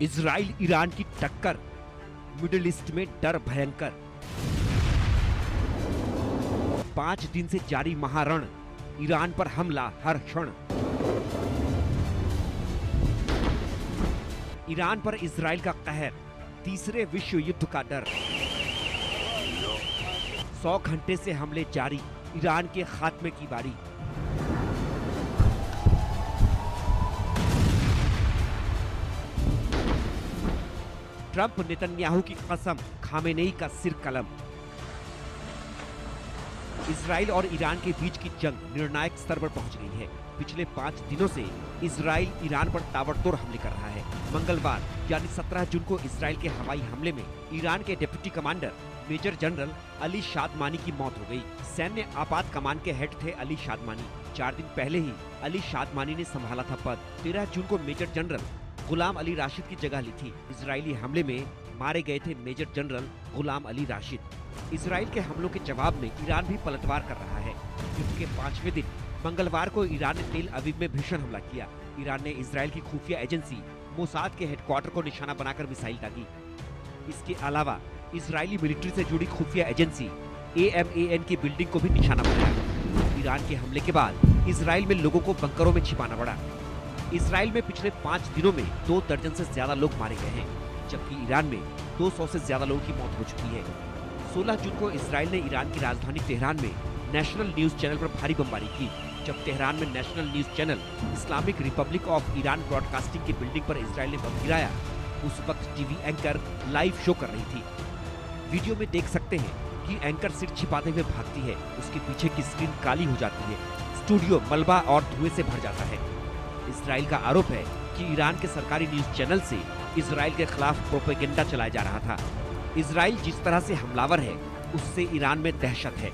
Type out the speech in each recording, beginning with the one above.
Israel Iran की टक्कर, middle east में डर भयंकर। 5 दिन से जारी महारण, ईरान पर हमला हर क्षण। ईरान पर इजराइल का कहर, तीसरे विश्व युद्ध का डर। 100 घंटे से हमले जारी, ईरान के खात्मे की बारी। ट्रंप नेतन्याहू की कसम, खामेनेई का सिर कलम। इजराइल और ईरान के बीच की जंग निर्णायक स्तर पर पहुंच गई है। पिछले 5 दिनों से इजराइल ईरान पर ताबड़तोड़ हमले कर रहा है। मंगलवार यानी 17 जून को इजराइल के हवाई हमले में ईरान के deputy commander major general Ali Shadmani की मौत हो गई। सैन्य आपात कमान के हेड थे अली शादमानी। 4 दिन पहले ही अली शादमानी ने संभाला था पद। 13 जून को मेजर जनरल गुलाम अली राशिद की जगह ली थी। इजरायली हमले में मारे गए थे major general Ghulam Ali Rashid. Israel के हमलों के जवाब में ईरान भी पलटवार कर रहा है। युद्ध के 5वें दिन मंगलवार को ईरान ने तेल अवीव में भीषण हमला किया। ईरान ने इजराइल की खुफिया एजेंसी मोसाद के हेडक्वार्टर को निशाना बनाकर मिसाइल दागी। इसके अलावा इजरायली मिलिट्री से जुड़ी खुफिया एजेंसी AMAN की बिल्डिंग को भी निशाना बनाया। ईरान के हमले के बाद इजराइल में लोगों को बंकरों में छिपाना पड़ा। इजराइल में पिछले 5 दिनों में 2 दर्जन से ज्यादा लोग मारे गए हैं, जबकि ईरान में 200 से ज्यादा लोगों की मौत हो चुकी है। 16 जून को इजराइल ने ईरान की राजधानी तेहरान में नेशनल न्यूज चैनल पर भारी बमबारी की। जब तेहरान में national news channel Islamic Republic of Iran broadcasting की बिल्डिंग पर इजराइल ने बम गिराया, उस वक्त टीवी एंकर लाइव शो कर रही थी। वीडियो में देख सकते हैं कि एंकर सिर छिपाते हुए भागती है। उसके पीछे की स्क्रीन काली हो जाती है। स्टूडियो मलबा और धुएं से भर जाता है। इजराइल का आरोप है कि ईरान के सरकारी न्यूज चैनल से इजराइल के खिलाफ प्रोपेगेंडा चलाया जा रहा था। इजराइल जिस तरह से हमलावर है, उससे ईरान में दहशत है।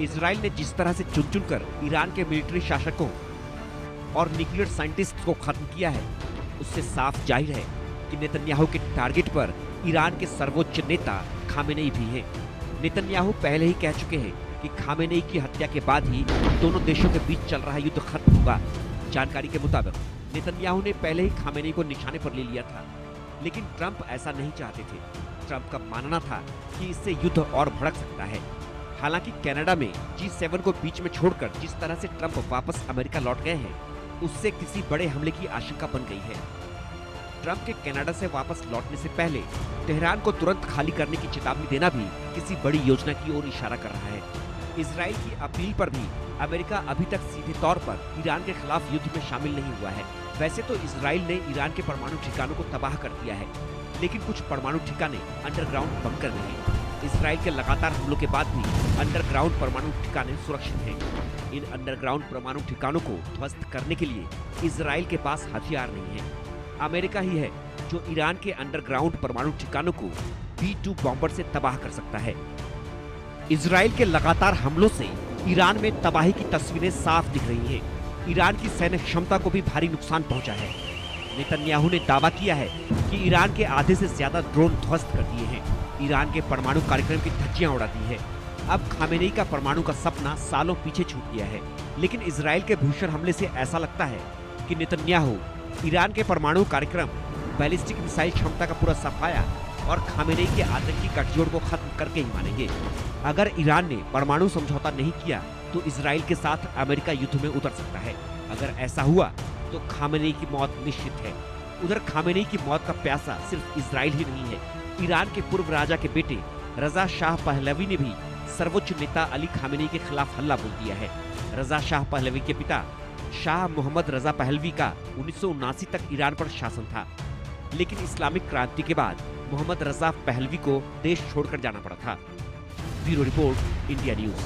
इजराइल ने जिस तरह से चुन चुनकर ईरान के मिलिट्री शासकों और न्यूक्लियर साइंटिस्ट को खत्म किया है, उससे साफ जाहिर है कि नेतन्याहू के टारगेट पर ईरान के सर्वोच्च नेता खामेनेई भी हैं। नेतन्याहू पहले ही कह चुके हैं कि खामेनेई की हत्या के बाद ही दोनों देशों के बीच चल रहा युद्ध खत्म होगा। जानकारी के मुताबिक नेतन्याहू ने पहले ही खामेनेई को निशाने पर ले लिया था, लेकिन ट्रंप ऐसा नहीं चाहते थे। ट्रंप का मानना था कि इससे युद्ध और भड़क सकता है। हालांकि कनाडा में G7 को बीच में छोड़कर जिस तरह से ट्रंप वापस अमेरिका लौट गए हैं, उससे किसी बड़े हमले की आशंका बन गई है। ट्रंप के कनाडा से वापस लौटने से पहले तेहरान को तुरंत खाली करने की चेतावनी देना भी किसी बड़ी योजना की ओर इशारा कर रहा है। इजराइल की अपील पर भी अमेरिका अभी तक सीधे तौर पर ईरान के खिलाफ युद्ध में शामिल नहीं हुआ है। वैसे तो इजराइल ने ईरान के परमाणु ठिकानों को तबाह कर दिया है, लेकिन कुछ परमाणु ठिकाने अंडरग्राउंड बंकर में हैं। इजराइल के लगातार हमलों के बाद भी अंडरग्राउंड परमाणु ठिकाने सुरक्षित हैं। इन अंडरग्राउंड परमाणु ठिकानों को ध्वस्त करने के लिए इजराइल के पास हथियार नहीं है। अमेरिका ही है जो ईरान के अंडरग्राउंड परमाणु ठिकानों को B-2 बॉम्बर से तबाह कर सकता है। इजराइल के लगातार हमलों से ईरान में तबाही की तस्वीरें साफ दिख रही हैं। ईरान की सैन्य क्षमता को भी भारी नुकसान पहुंचा है। नेतन्याहू ने दावा किया है कि ईरान के आधे से ज्यादा ड्रोन ध्वस्त कर दिए हैं। ईरान के परमाणु कार्यक्रम की धज्जियां उड़ा दी है। अब खामेनेई का परमाणु का सपना सालों पीछे छूट गया है। लेकिन इजराइल के भीषण हमले से ऐसा लगता है कि नेतन्याहू ईरान के परमाणु कार्यक्रम, बैलिस्टिक मिसाइल क्षमता का पूरा सफाया और खामेनेई के आतंकी गठजोड़ को खत्म करके ही मानेंगे। अगर ईरान ने परमाणु समझौता नहीं किया तो इजराइल के साथ अमेरिका युद्ध में उतर सकता है। अगर ऐसा हुआ तो खामेनेई की मौत निश्चित है। उधर खामेनेई की मौत का प्यासा सिर्फ इजराइल ही नहीं है। ईरान के पूर्व राजा के बेटे रजा शाह पहलवी ने भी सर्वोच्च नेता अली खामेनेई के खिलाफ हल्ला बोल दिया है। रजा शाह पहलवी के पिता शाह मोहम्मद रजा पहलवी का 1979 तक ईरान पर शासन था, लेकिन इस्लामिक क्रांति के बाद मोहम्मद रजा पहलवी को देश छोड़कर जाना पड़ा था। Bureau report, India news.